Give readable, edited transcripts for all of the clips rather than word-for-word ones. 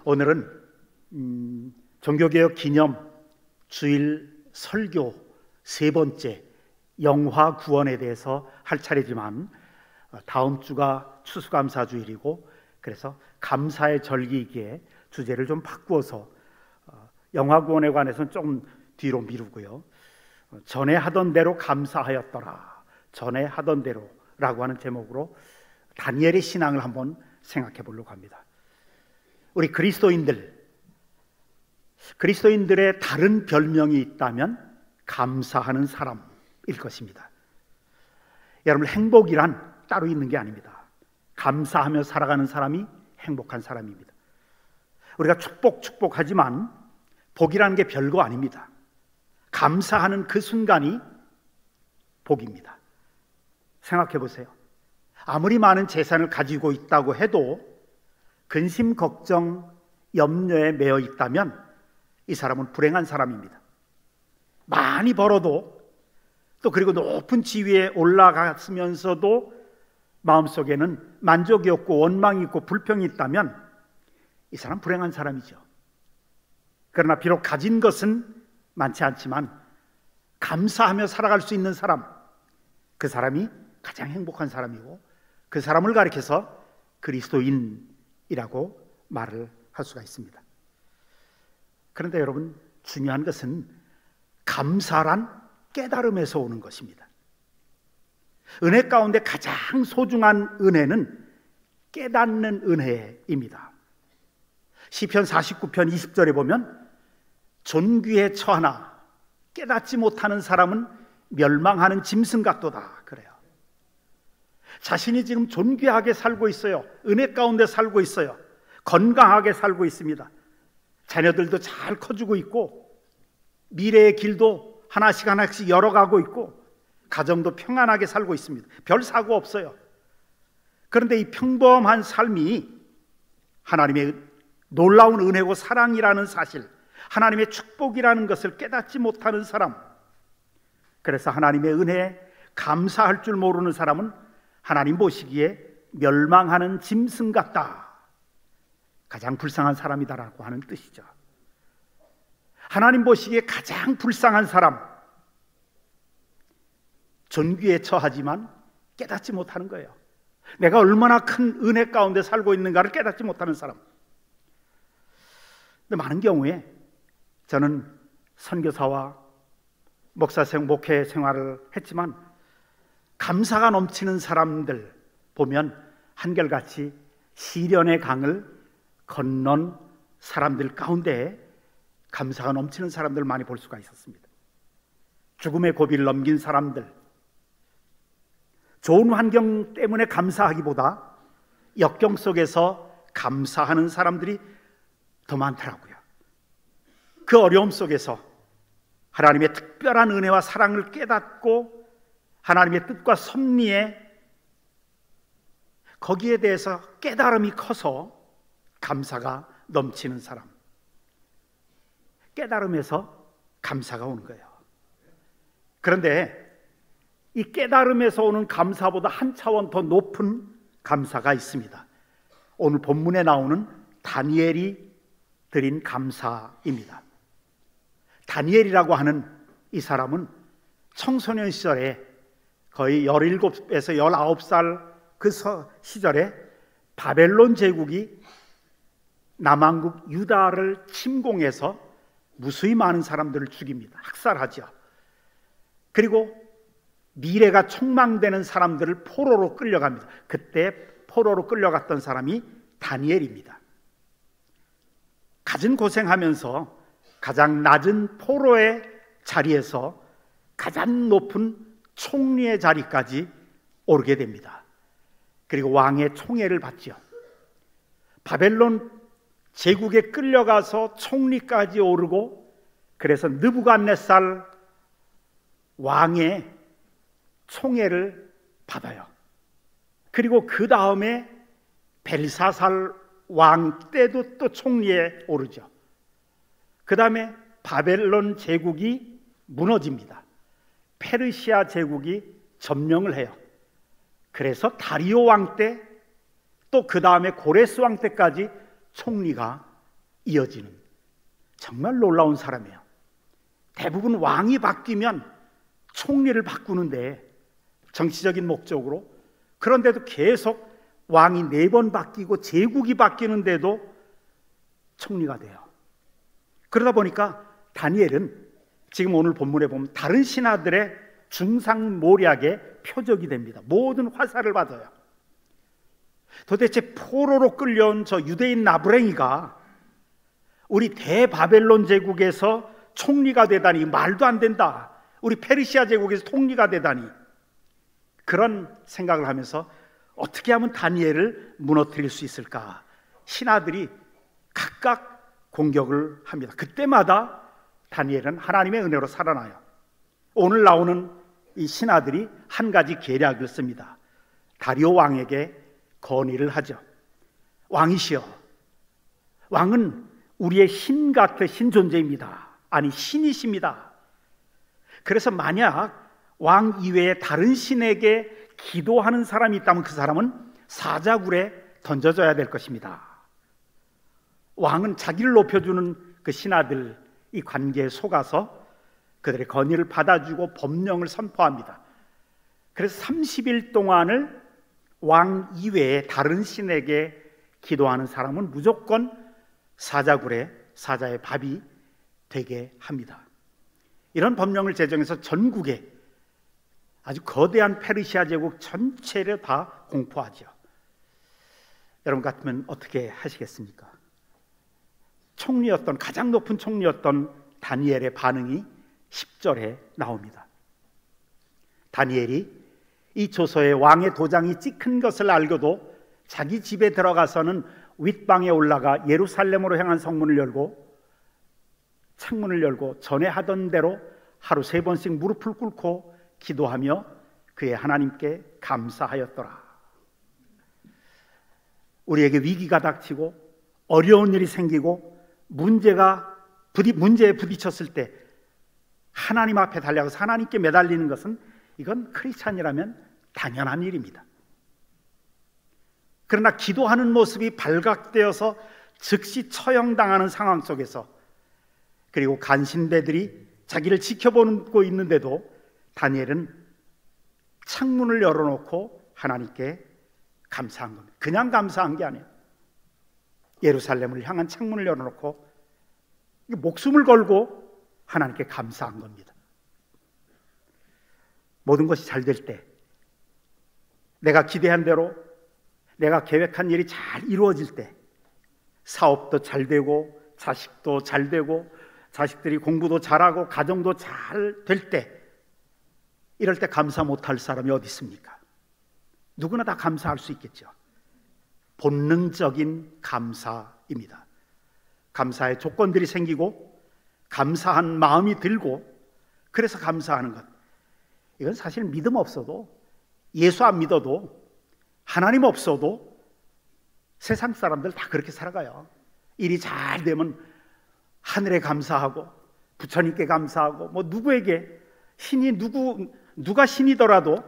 오늘은 종교개혁 기념 주일 설교 세 번째 영화 구원에 대해서 할 차례지만, 다음 주가 추수감사주일이고 그래서 감사의 절기이기에 주제를 좀 바꾸어서 영화 구원에 관해서는 좀 뒤로 미루고요, 전에 하던 대로 감사하였더라, 전에 하던 대로 라고 하는 제목으로 다니엘의 신앙을 한번 생각해 보려고 합니다. 우리 그리스도인들의 다른 별명이 있다면 감사하는 사람일 것입니다. 여러분, 행복이란 따로 있는 게 아닙니다. 감사하며 살아가는 사람이 행복한 사람입니다. 우리가 축복하지만 복이라는 게 별거 아닙니다. 감사하는 그 순간이 복입니다. 생각해 보세요. 아무리 많은 재산을 가지고 있다고 해도 근심, 걱정, 염려에 매여 있다면 이 사람은 불행한 사람입니다. 많이 벌어도, 또 그리고 높은 지위에 올라갔으면서도 마음속에는 만족이 없고 원망이 있고 불평이 있다면 이 사람 불행한 사람이죠. 그러나 비록 가진 것은 많지 않지만 감사하며 살아갈 수 있는 사람, 그 사람이 가장 행복한 사람이고, 그 사람을 가리켜서 그리스도인이라고 말을 할 수가 있습니다. 그런데 여러분, 중요한 것은 감사란 깨달음에서 오는 것입니다. 은혜 가운데 가장 소중한 은혜는 깨닫는 은혜입니다. 시편 49편 20절에 보면 존귀에 처하나 깨닫지 못하는 사람은 멸망하는 짐승 같도다 그래요. 자신이 지금 존귀하게 살고 있어요. 은혜 가운데 살고 있어요. 건강하게 살고 있습니다. 자녀들도 잘 커주고 있고 미래의 길도 하나씩 열어가고 있고 가정도 평안하게 살고 있습니다. 별 사고 없어요. 그런데 이 평범한 삶이 하나님의 놀라운 은혜고 사랑이라는 사실, 하나님의 축복이라는 것을 깨닫지 못하는 사람, 그래서 하나님의 은혜에 감사할 줄 모르는 사람은 하나님 보시기에 멸망하는 짐승 같다, 가장 불쌍한 사람이다라고 하는 뜻이죠. 하나님 보시기에 가장 불쌍한 사람, 존귀에 처하지만 깨닫지 못하는 거예요. 내가 얼마나 큰 은혜 가운데 살고 있는가를 깨닫지 못하는 사람. 근데 많은 경우에 저는 선교사와 목회 생활을 했지만 감사가 넘치는 사람들 보면 한결같이 시련의 강을 건넌 사람들 가운데 감사가 넘치는 사람들을 많이 볼 수가 있었습니다. 죽음의 고비를 넘긴 사람들, 좋은 환경 때문에 감사하기보다 역경 속에서 감사하는 사람들이 더 많더라고요. 그 어려움 속에서 하나님의 특별한 은혜와 사랑을 깨닫고 하나님의 뜻과 섭리에 거기에 대해서 깨달음이 커서 감사가 넘치는 사람, 깨달음에서 감사가 오는 거예요. 그런데 이 깨달음에서 오는 감사보다 한 차원 더 높은 감사가 있습니다. 오늘 본문에 나오는 다니엘이 드린 감사입니다. 다니엘이라고 하는 이 사람은 청소년 시절에 거의 17에서 19살 그 시절에 바벨론 제국이 남왕국 유다를 침공해서 무수히 많은 사람들을 죽입니다. 학살하죠. 그리고 미래가 촉망되는 사람들을 포로로 끌려갑니다. 그때 포로로 끌려갔던 사람이 다니엘입니다. 갖은 고생하면서 가장 낮은 포로의 자리에서 가장 높은 총리의 자리까지 오르게 됩니다. 그리고 왕의 총애를 받죠. 바벨론 제국에 끌려가서 총리까지 오르고, 그래서 느부갓네살 왕의 총애를 받아요. 그리고 그 다음에 벨사살 왕 때도 또 총리에 오르죠. 그 다음에 바벨론 제국이 무너집니다. 페르시아 제국이 점령을 해요. 그래서 다리오 왕 때, 또 그 다음에 고레스 왕 때까지 총리가 이어지는 정말 놀라운 사람이에요. 대부분 왕이 바뀌면 총리를 바꾸는데, 정치적인 목적으로. 그런데도 계속 왕이 4번 바뀌고 제국이 바뀌는데도 총리가 돼요. 그러다 보니까 다니엘은 지금 오늘 본문에 보면 다른 신하들의 중상모략의 표적이 됩니다. 모든 화살을 받아요. 도대체 포로로 끌려온 저 유대인 나부랭이가 우리 대바벨론 제국에서 총리가 되다니 말도 안 된다. 우리 페르시아 제국에서 총리가 되다니. 그런 생각을 하면서 어떻게 하면 다니엘을 무너뜨릴 수 있을까? 신하들이 각각 공격을 합니다. 그때마다 다니엘은 하나님의 은혜로 살아나요. 오늘 나오는 이 신하들이 한 가지 계략을 씁니다. 다리오 왕에게 건의를 하죠. 왕이시여, 왕은 우리의 신 같으신 존재입니다. 아니, 신이십니다. 그래서 만약 왕 이외에 다른 신에게 기도하는 사람이 있다면 그 사람은 사자굴에 던져져야 될 것입니다. 왕은 자기를 높여주는 그 신하들 이 관계에 속아서 그들의 건의를 받아주고 법령을 선포합니다. 그래서 30일 동안을 왕 이외에 다른 신에게 기도하는 사람은 무조건 사자굴에 사자의 밥이 되게 합니다. 이런 법령을 제정해서 전국에 아주 거대한 페르시아 제국 전체를 다 공포하죠. 여러분 같으면 어떻게 하시겠습니까? 총리였던, 가장 높은 총리였던 다니엘의 반응이 10절에 나옵니다. 다니엘이 이 조서에 왕의 도장이 찍힌 것을 알고도 자기 집에 들어가서는 윗방에 올라가 예루살렘으로 향한 성문을 열고 창문을 열고 전에 하던 대로 하루 3번씩 무릎을 꿇고 기도하며 그의 하나님께 감사하였더라. 우리에게 위기가 닥치고 어려운 일이 생기고 문제에 부딪혔을 때 하나님 앞에 달려가서 하나님께 매달리는 것은 이건 크리스찬이라면 당연한 일입니다. 그러나 기도하는 모습이 발각되어서 즉시 처형당하는 상황 속에서, 그리고 간신배들이 자기를 지켜보고 있는데도 다니엘은 창문을 열어놓고 하나님께 감사한 겁니다. 그냥 감사한 게 아니에요. 예루살렘을 향한 창문을 열어놓고 목숨을 걸고 하나님께 감사한 겁니다. 모든 것이 잘 될 때, 내가 기대한 대로 내가 계획한 일이 잘 이루어질 때, 사업도 잘 되고 자식도 잘 되고 자식들이 공부도 잘하고 가정도 잘 될 때, 이럴 때 감사 못할 사람이 어디 있습니까? 누구나 다 감사할 수 있겠죠. 본능적인 감사입니다. 감사의 조건들이 생기고 감사한 마음이 들고 그래서 감사하는 것, 이건 사실 믿음 없어도, 예수 안 믿어도, 하나님 없어도 세상 사람들 다 그렇게 살아가요. 일이 잘 되면 하늘에 감사하고 부처님께 감사하고 누구에게 누가 신이더라도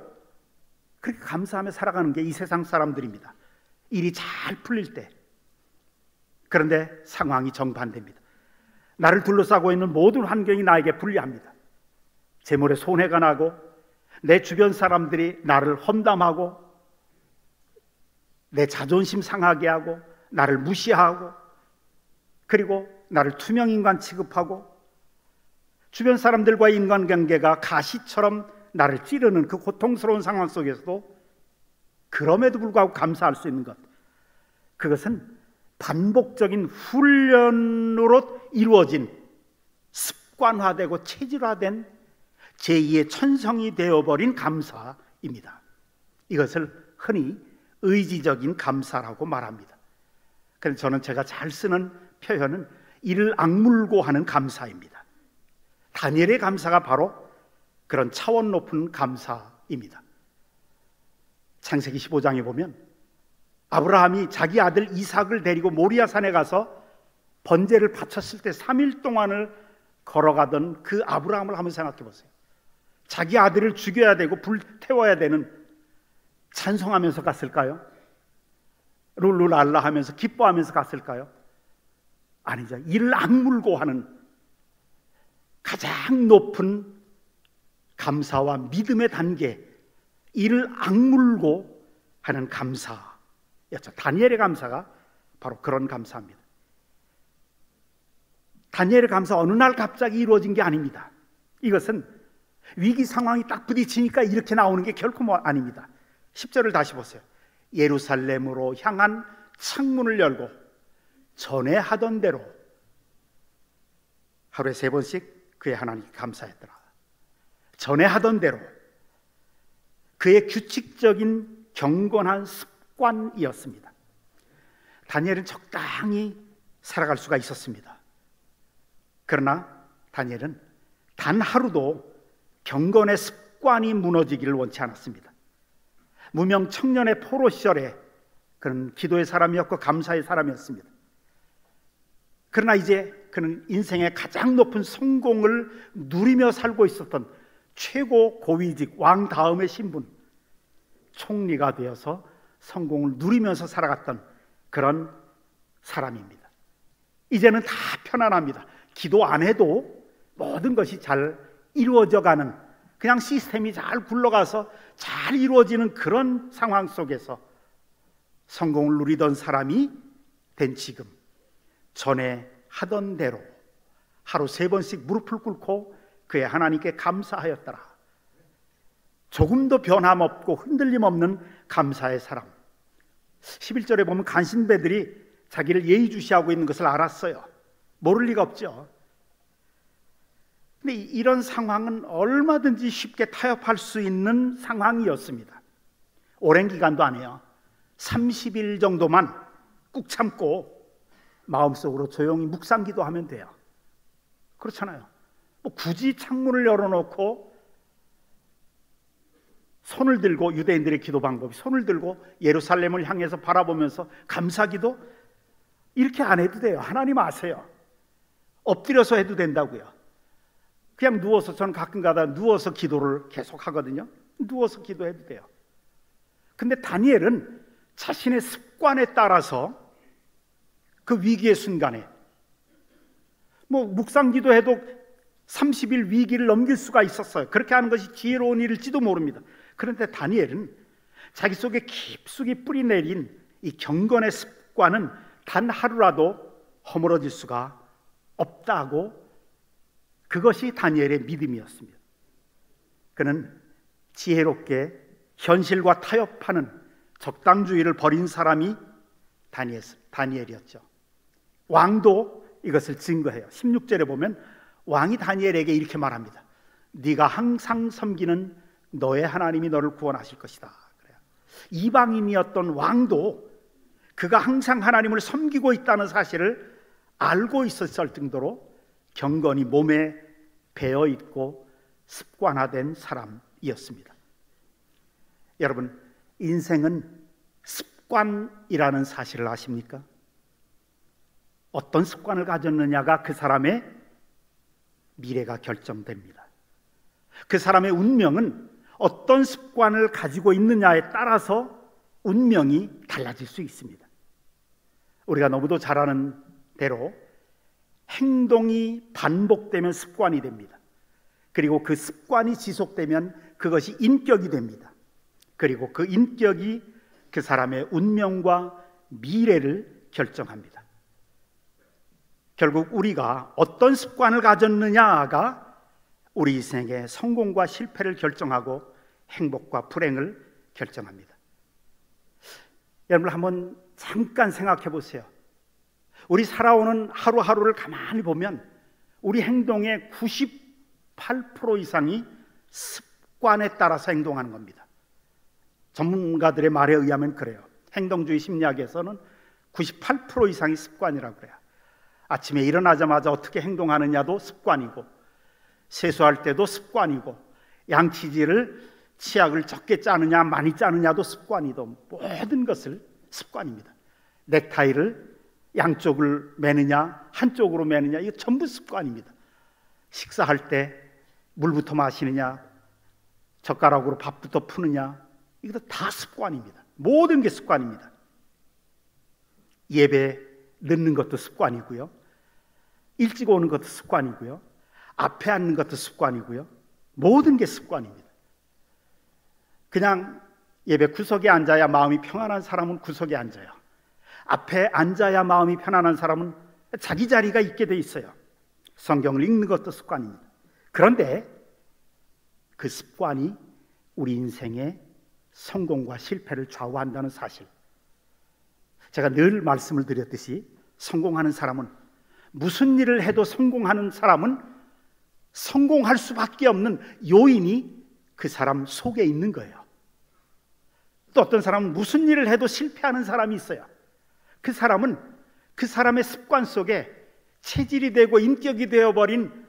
그렇게 감사하며 살아가는 게 이 세상 사람들입니다. 일이 잘 풀릴 때. 그런데 상황이 정반대입니다. 나를 둘러싸고 있는 모든 환경이 나에게 불리합니다. 재물에 손해가 나고 내 주변 사람들이 나를 험담하고 내 자존심 상하게 하고 나를 무시하고, 그리고 나를 투명인간 취급하고 주변 사람들과의 인간관계가 가시처럼 나를 찌르는 그 고통스러운 상황 속에서도 그럼에도 불구하고 감사할 수 있는 것, 그것은 반복적인 훈련으로 이루어진 습관화되고 체질화된 제2의 천성이 되어버린 감사입니다. 이것을 흔히 의지적인 감사라고 말합니다. 그래서 저는 제가 잘 쓰는 표현은 이를 악물고 하는 감사입니다. 다니엘의 감사가 바로 그런 차원 높은 감사입니다. 창세기 15장에 보면 아브라함이 자기 아들 이삭을 데리고 모리아산에 가서 번제를 바쳤을 때 3일 동안을 걸어가던 그 아브라함을 한번 생각해 보세요. 자기 아들을 죽여야 되고 불태워야 되는, 찬송하면서 갔을까요? 룰루랄라 하면서 기뻐하면서 갔을까요? 아니죠. 이를 악물고 하는 가장 높은 감사와 믿음의 단계, 이를 악물고 하는 감사였죠. 다니엘의 감사가 바로 그런 감사입니다. 다니엘의 감사 어느 날 갑자기 이루어진 게 아닙니다. 이것은 위기 상황이 딱 부딪히니까 이렇게 나오는 게 결코 아닙니다. 10절을 다시 보세요. 예루살렘으로 향한 창문을 열고 전에 하던 대로 하루에 3번씩 그의 하나님께 감사했더라. 전에 하던 대로 그의 규칙적인 경건한 습관이었습니다. 다니엘은 적당히 살아갈 수가 있었습니다. 그러나 다니엘은 단 하루도 경건의 습관이 무너지기를 원치 않았습니다. 무명 청년의 포로 시절에 그는 기도의 사람이었고 감사의 사람이었습니다. 그러나 이제 그는 인생의 가장 높은 성공을 누리며 살고 있었던 최고 고위직 왕 다음의 신분, 총리가 되어서 성공을 누리면서 살아갔던 그런 사람입니다. 이제는 다 편안합니다. 기도 안 해도 모든 것이 잘 이루어져 가는, 그냥 시스템이 잘 굴러가서 잘 이루어지는 그런 상황 속에서 성공을 누리던 사람이 된 지금, 전에 하던 대로 하루 3번씩 무릎을 꿇고 그의 하나님께 감사하였더라. 조금도 변함없고 흔들림 없는 감사의 사람. 11절에 보면 간신배들이 자기를 예의주시하고 있는 것을 알았어요. 모를 리가 없죠. 근데 이런 상황은 얼마든지 쉽게 타협할 수 있는 상황이었습니다. 오랜 기간도 아니에요. 30일 정도만 꾹 참고 마음속으로 조용히 묵상기도 하면 돼요. 그렇잖아요. 뭐 굳이 창문을 열어놓고 손을 들고, 유대인들의 기도 방법이 손을 들고 예루살렘을 향해서 바라보면서 감사기도 이렇게 안 해도 돼요. 하나님 아세요. 엎드려서 해도 된다고요. 그냥 누워서, 저는 가끔 가다 누워서 기도를 계속 하거든요. 누워서 기도해도 돼요. 근데 다니엘은 자신의 습관에 따라서 그 위기의 순간에 뭐 묵상기도 해도 30일 위기를 넘길 수가 있었어요. 그렇게 하는 것이 지혜로운 일일지도 모릅니다. 그런데 다니엘은 자기 속에 깊숙이 뿌리내린 이 경건의 습관은 단 하루라도 허물어질 수가 없다고, 그것이 다니엘의 믿음이었습니다. 그는 지혜롭게 현실과 타협하는 적당주의를 버린 사람이 다니엘이었죠. 왕도 이것을 증거해요. 16절에 보면 왕이 다니엘에게 이렇게 말합니다. 네가 항상 섬기는 너의 하나님이 너를 구원하실 것이다. 그래요. 이방인이었던 왕도 그가 항상 하나님을 섬기고 있다는 사실을 알고 있었을 정도로 경건이 몸에 배어 있고 습관화된 사람이었습니다. 여러분, 인생은 습관이라는 사실을 아십니까? 어떤 습관을 가졌느냐가 그 사람의 미래가 결정됩니다. 그 사람의 운명은 어떤 습관을 가지고 있느냐에 따라서 운명이 달라질 수 있습니다. 우리가 너무도 잘 아는 대로 행동이 반복되면 습관이 됩니다. 그리고 그 습관이 지속되면 그것이 인격이 됩니다. 그리고 그 인격이 그 사람의 운명과 미래를 결정합니다. 결국 우리가 어떤 습관을 가졌느냐가 우리 인생의 성공과 실패를 결정하고 행복과 불행을 결정합니다. 여러분, 한번 잠깐 생각해 보세요. 우리 살아오는 하루하루를 가만히 보면 우리 행동의 98% 이상이 습관에 따라서 행동하는 겁니다. 전문가들의 말에 의하면 그래요. 행동주의 심리학에서는 98% 이상이 습관이라고 그래요. 아침에 일어나자마자 어떻게 행동하느냐도 습관이고, 세수할 때도 습관이고, 양치질을 치약을 적게 짜느냐 많이 짜느냐도 습관이고, 모든 것을 습관입니다. 넥타이를 양쪽을 매느냐 한쪽으로 매느냐, 이거 전부 습관입니다. 식사할 때 물부터 마시느냐 젓가락으로 밥부터 푸느냐, 이것도 다 습관입니다. 모든 게 습관입니다. 예배 늦는 것도 습관이고요. 일찍 오는 것도 습관이고요, 앞에 앉는 것도 습관이고요, 모든 게 습관입니다. 그냥 예배 구석에 앉아야 마음이 평안한 사람은 구석에 앉아요. 앞에 앉아야 마음이 편안한 사람은 자기 자리가 있게 돼 있어요. 성경을 읽는 것도 습관입니다. 그런데 그 습관이 우리 인생의 성공과 실패를 좌우한다는 사실, 제가 늘 말씀을 드렸듯이 성공하는 사람은, 무슨 일을 해도 성공하는 사람은 성공할 수밖에 없는 요인이 그 사람 속에 있는 거예요. 또 어떤 사람은 무슨 일을 해도 실패하는 사람이 있어요. 그 사람은 그 사람의 습관 속에 체질이 되고 인격이 되어버린,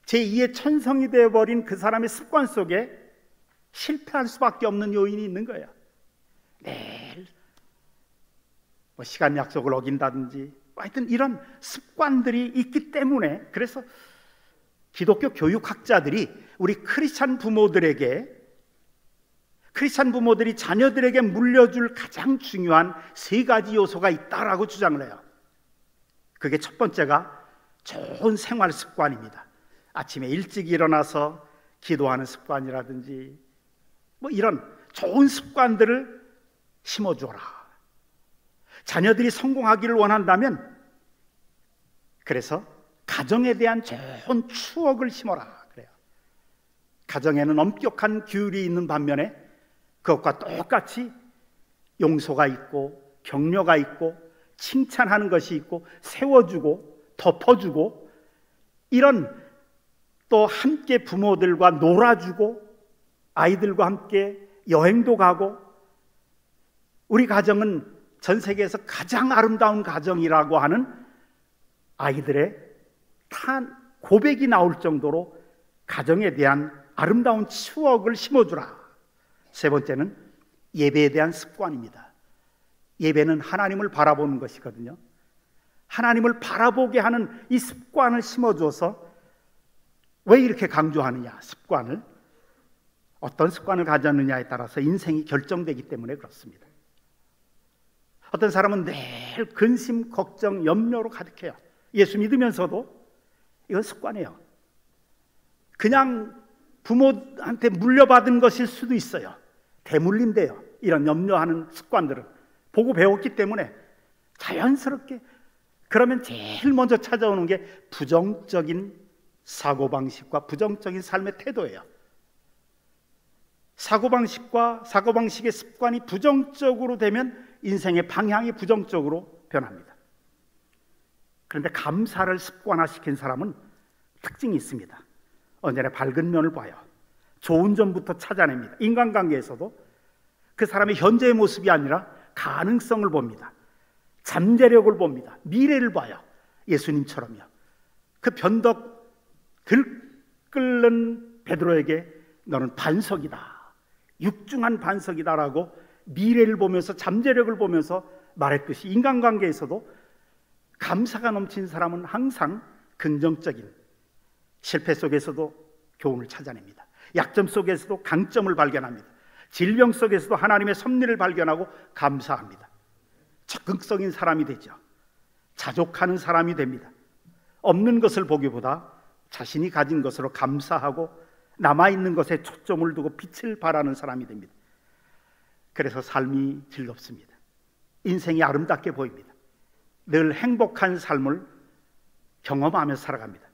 제2의 천성이 되어버린 그 사람의 습관 속에 실패할 수밖에 없는 요인이 있는 거예요. 매일 시간 약속을 어긴다든지 하여튼 이런 습관들이 있기 때문에, 그래서 기독교 교육학자들이 우리 크리스찬 부모들이 자녀들에게 물려줄 가장 중요한 3가지 요소가 있다라고 주장을 해요. 그게 첫 번째가 좋은 생활 습관입니다. 아침에 일찍 일어나서 기도하는 습관이라든지 이런 좋은 습관들을 심어주어라. 자녀들이 성공하기를 원한다면 그래서 가정에 대한 좋은 추억을 심어라 그래요. 가정에는 엄격한 규율이 있는 반면에 그것과 똑같이 용서가 있고 격려가 있고 칭찬하는 것이 있고 세워주고 덮어주고, 이런, 또 함께 부모들과 놀아주고 아이들과 함께 여행도 가고, 우리 가정은 전 세계에서 가장 아름다운 가정이라고 하는 아이들의 고백이 나올 정도로 가정에 대한 아름다운 추억을 심어주라. 세 번째는 예배에 대한 습관입니다. 예배는 하나님을 바라보는 것이거든요. 하나님을 바라보게 하는 이 습관을 심어줘서, 왜 이렇게 강조하느냐? 습관을, 어떤 습관을 가졌느냐에 따라서 인생이 결정되기 때문에 그렇습니다. 어떤 사람은 늘 근심, 걱정, 염려로 가득해요. 예수 믿으면서도 이건 습관이에요. 그냥 부모한테 물려받은 것일 수도 있어요. 대물림돼요. 이런 염려하는 습관들은 보고 배웠기 때문에 자연스럽게. 그러면 제일 먼저 찾아오는 게 부정적인 사고방식과 부정적인 삶의 태도예요. 사고방식의 습관이 부정적으로 되면 인생의 방향이 부정적으로 변합니다. 그런데 감사를 습관화시킨 사람은 특징이 있습니다. 언제나 밝은 면을 봐요. 좋은 점부터 찾아냅니다. 인간관계에서도 그 사람의 현재의 모습이 아니라 가능성을 봅니다. 잠재력을 봅니다. 미래를 봐요. 예수님처럼요. 그 변덕 들끓는 베드로에게 너는 반석이다, 육중한 반석이다라고 미래를 보면서 잠재력을 보면서 말했듯이, 인간관계에서도 감사가 넘친 사람은 항상 긍정적인, 실패 속에서도 교훈을 찾아냅니다. 약점 속에서도 강점을 발견합니다. 질병 속에서도 하나님의 섭리를 발견하고 감사합니다. 적극적인 사람이 되죠. 자족하는 사람이 됩니다. 없는 것을 보기보다 자신이 가진 것으로 감사하고 남아있는 것에 초점을 두고 빛을 발하는 사람이 됩니다. 그래서 삶이 즐겁습니다. 인생이 아름답게 보입니다. 늘 행복한 삶을 경험하며 살아갑니다.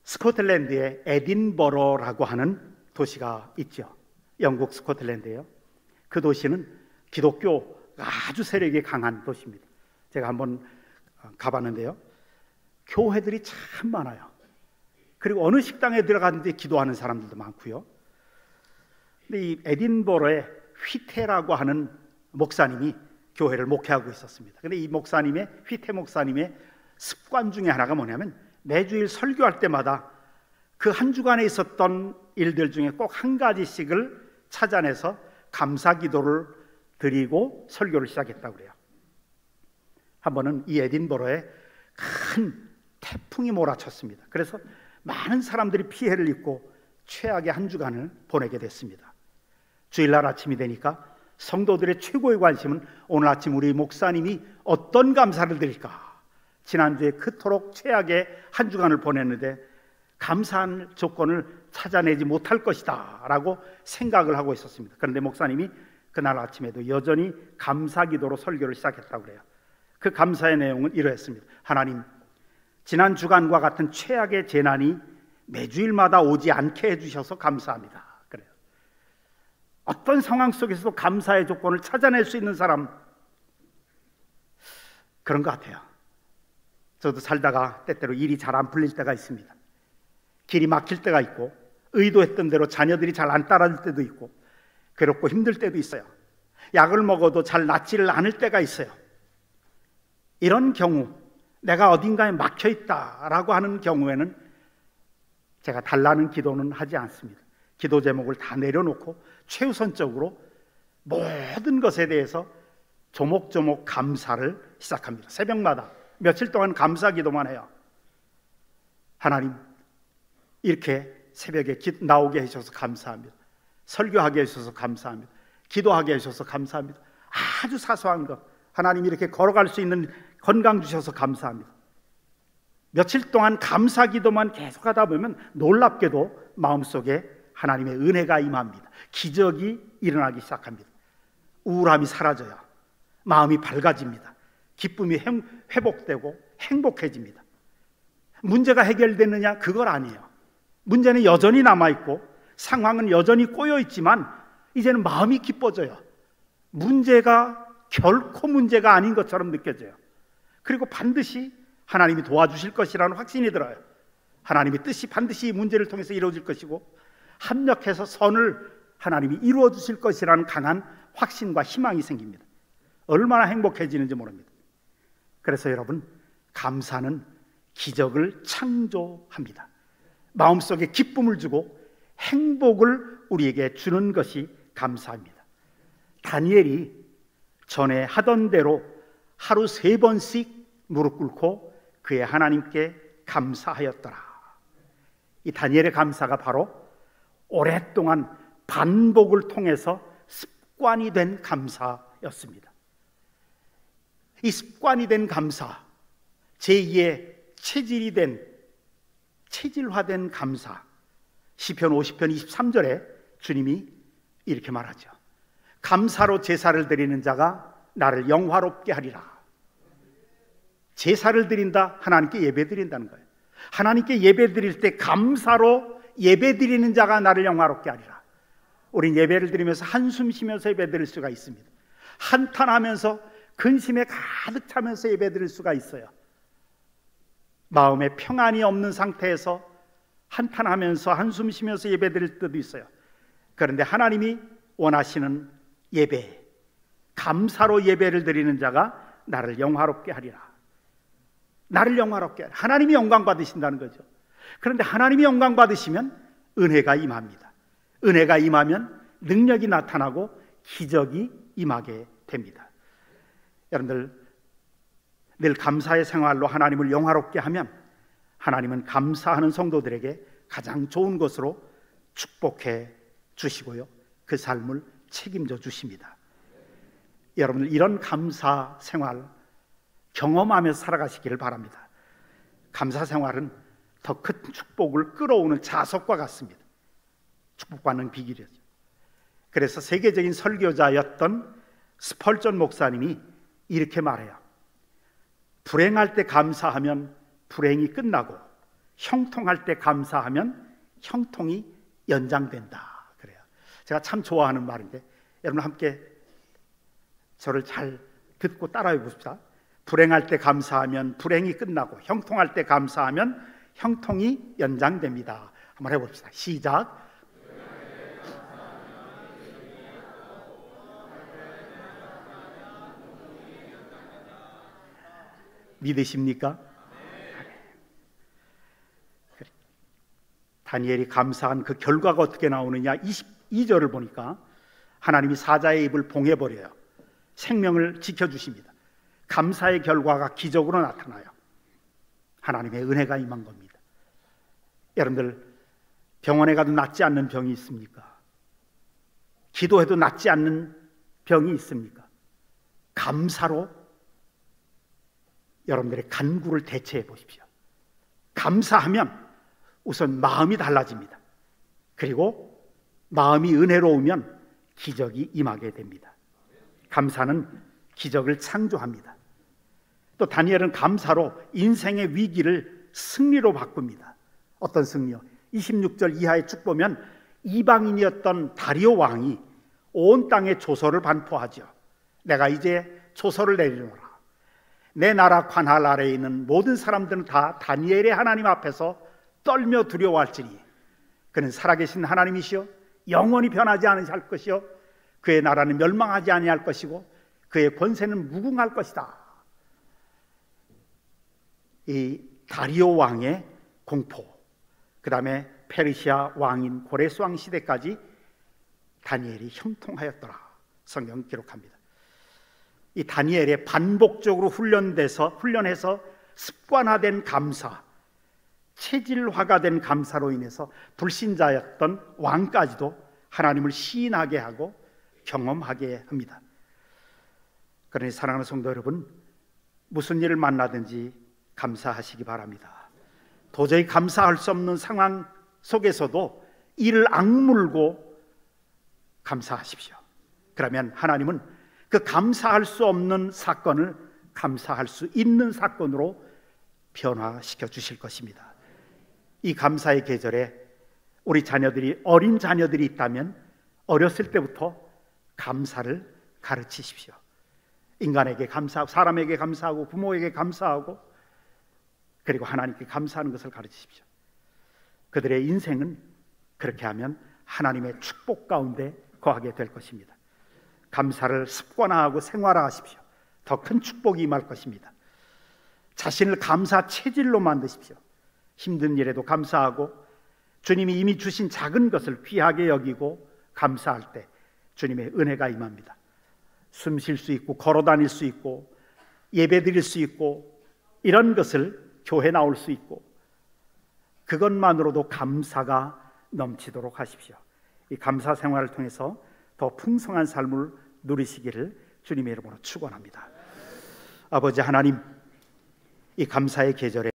스코틀랜드에 에딘버러라고 하는 도시가 있죠. 영국 스코틀랜드예요. 그 도시는 기독교가 아주 세력이 강한 도시입니다. 제가 한번 가봤는데요, 교회들이 참 많아요. 그리고 어느 식당에 들어가는데 기도하는 사람들도 많고요. 근데 이 에딘버러에 휘테라고 하는 목사님이 교회를 목회하고 있었습니다. 근데 이 휘테 목사님의 습관 중에 하나가 뭐냐면, 매주일 설교할 때마다 그 한 주간에 있었던 일들 중에 꼭 한 가지씩을 찾아내서 감사 기도를 드리고 설교를 시작했다고 그래요. 한 번은 이 에딘버러에 큰 태풍이 몰아쳤습니다. 그래서 많은 사람들이 피해를 입고 최악의 한 주간을 보내게 됐습니다. 주일날 아침이 되니까 성도들의 최고의 관심은 오늘 아침 우리 목사님이 어떤 감사를 드릴까, 지난주에 그토록 최악의 한 주간을 보냈는데 감사한 조건을 찾아내지 못할 것이다 라고 생각을 하고 있었습니다. 그런데 목사님이 그날 아침에도 여전히 감사 기도로 설교를 시작했다고 그래요. 그 감사의 내용은 이러했습니다. 하나님, 지난 주간과 같은 최악의 재난이 매주일마다 오지 않게 해주셔서 감사합니다. 그래요. 어떤 상황 속에서도 감사의 조건을 찾아낼 수 있는 사람, 그런 것 같아요. 저도 살다가 때때로 일이 잘 안 풀릴 때가 있습니다. 길이 막힐 때가 있고, 의도했던 대로 자녀들이 잘 안 따라줄 때도 있고, 괴롭고 힘들 때도 있어요. 약을 먹어도 잘 낫지를 않을 때가 있어요. 이런 경우, 내가 어딘가에 막혀 있다라고 하는 경우에는 제가 달라는 기도는 하지 않습니다. 기도 제목을 다 내려놓고 최우선적으로 모든 것에 대해서 조목조목 감사를 시작합니다. 새벽마다 며칠 동안 감사 기도만 해요. 하나님, 이렇게 새벽에 나오게 해주셔서 감사합니다. 설교하게 해주셔서 감사합니다. 기도하게 해주셔서 감사합니다. 아주 사소한 것, 하나님 이렇게 걸어갈 수 있는 건강 주셔서 감사합니다. 며칠 동안 감사 기도만 계속하다 보면 놀랍게도 마음속에 하나님의 은혜가 임합니다. 기적이 일어나기 시작합니다. 우울함이 사라져요. 마음이 밝아집니다. 기쁨이 회복되고 행복해집니다. 문제가 해결됐느냐? 그걸 아니에요. 문제는 여전히 남아있고 상황은 여전히 꼬여있지만 이제는 마음이 기뻐져요. 문제가 결코 문제가 아닌 것처럼 느껴져요. 그리고 반드시 하나님이 도와주실 것이라는 확신이 들어요. 하나님의 뜻이 반드시 이 문제를 통해서 이루어질 것이고 합력해서 선을 하나님이 이루어 주실 것이라는 강한 확신과 희망이 생깁니다. 얼마나 행복해지는지 모릅니다. 그래서 여러분, 감사는 기적을 창조합니다. 마음속에 기쁨을 주고 행복을 우리에게 주는 것이 감사입니다. 다니엘이 전에 하던 대로 하루 3번씩 무릎 꿇고 그의 하나님께 감사하였더라. 이 다니엘의 감사가 바로 오랫동안 반복을 통해서 습관이 된 감사였습니다. 이 습관이 된 감사, 제2의 체질화된 감사, 시편 50편 23절에 주님이 이렇게 말하죠. 감사로 제사를 드리는 자가 나를 영화롭게 하리라. 제사를 드린다, 하나님께 예배 드린다는 거예요. 하나님께 예배 드릴 때 감사로 예배 드리는 자가 나를 영화롭게 하리라. 우린 예배를 드리면서 한숨 쉬면서 예배 드릴 수가 있습니다. 한탄하면서 근심에 가득 차면서 예배 드릴 수가 있어요. 마음에 평안이 없는 상태에서 한탄하면서 한숨 쉬면서 예배 드릴 때도 있어요. 그런데 하나님이 원하시는 예배, 감사로 예배를 드리는 자가 나를 영화롭게 하리라. 나를 영화롭게 하리라. 하나님이 영광 받으신다는 거죠. 그런데 하나님이 영광 받으시면 은혜가 임합니다. 은혜가 임하면 능력이 나타나고 기적이 임하게 됩니다. 여러분들, 늘 감사의 생활로 하나님을 영화롭게 하면 하나님은 감사하는 성도들에게 가장 좋은 것으로 축복해 주시고요, 그 삶을 책임져 주십니다. 여러분들, 이런 감사 생활 경험하면서 살아가시기를 바랍니다. 감사 생활은 더 큰 축복을 끌어오는 자석과 같습니다. 축복받는 비결이죠. 그래서 세계적인 설교자였던 스펄전 목사님이 이렇게 말해요. 불행할 때 감사하면 불행이 끝나고 형통할 때 감사하면 형통이 연장된다. 그래요. 제가 참 좋아하는 말인데 여러분 함께 저를 잘 듣고 따라해 보십시다. 불행할 때 감사하면 불행이 끝나고 형통할 때 감사하면 형통이 연장됩니다. 한번 해봅시다. 시작. 믿으십니까? 다니엘이 감사한 그 결과가 어떻게 나오느냐, 22절을 보니까 하나님이 사자의 입을 봉해버려요. 생명을 지켜주십니다. 감사의 결과가 기적으로 나타나요. 하나님의 은혜가 임한 겁니다. 여러분들, 병원에 가도 낫지 않는 병이 있습니까? 기도해도 낫지 않는 병이 있습니까? 감사로 여러분들의 간구를 대체해 보십시오. 감사하면 우선 마음이 달라집니다. 그리고 마음이 은혜로우면 기적이 임하게 됩니다. 감사는 기적을 창조합니다. 또 다니엘은 감사로 인생의 위기를 승리로 바꿉니다. 어떤 승리요? 26절 이하에 쭉 보면 이방인이었던 다리오 왕이 온 땅에 조서를 반포하죠. 내가 이제 조서를 내리노라. 내 나라 관할 아래에 있는 모든 사람들은 다 다니엘의 하나님 앞에서 떨며 두려워할지니 그는 살아계신 하나님이시요 영원히 변하지 않으실 것이요 그의 나라는 멸망하지 아니할 것이고 그의 권세는 무궁할 것이다. 이 다리오 왕의 공포, 그 다음에 페르시아 왕인 고레스 왕 시대까지 다니엘이 형통하였더라. 성경 기록합니다. 이 다니엘의 반복적으로 훈련해서 습관화된 감사, 체질화가 된 감사로 인해서 불신자였던 왕까지도 하나님을 시인하게 하고 경험하게 합니다. 그러니 사랑하는 성도 여러분, 무슨 일을 만나든지 감사하시기 바랍니다. 도저히 감사할 수 없는 상황 속에서도 이를 악물고 감사하십시오. 그러면 하나님은 그 감사할 수 없는 사건을 감사할 수 있는 사건으로 변화시켜 주실 것입니다. 이 감사의 계절에 우리 자녀들이, 어린 자녀들이 있다면 어렸을 때부터 감사를 가르치십시오. 인간에게 감사하고, 사람에게 감사하고, 부모에게 감사하고, 그리고 하나님께 감사하는 것을 가르치십시오. 그들의 인생은 그렇게 하면 하나님의 축복 가운데 거하게 될 것입니다. 감사를 습관화하고 생활화하십시오. 더 큰 축복이 임할 것입니다. 자신을 감사 체질로 만드십시오. 힘든 일에도 감사하고 주님이 이미 주신 작은 것을 귀하게 여기고 감사할 때 주님의 은혜가 임합니다. 숨 쉴 수 있고 걸어 다닐 수 있고 예배 드릴 수 있고 이런 것을 교회 나올 수 있고 그것만으로도 감사가 넘치도록 하십시오. 이 감사 생활을 통해서 더 풍성한 삶을 누리시기를 주님의 이름으로 축원합니다. 아버지 하나님, 이 감사의 계절에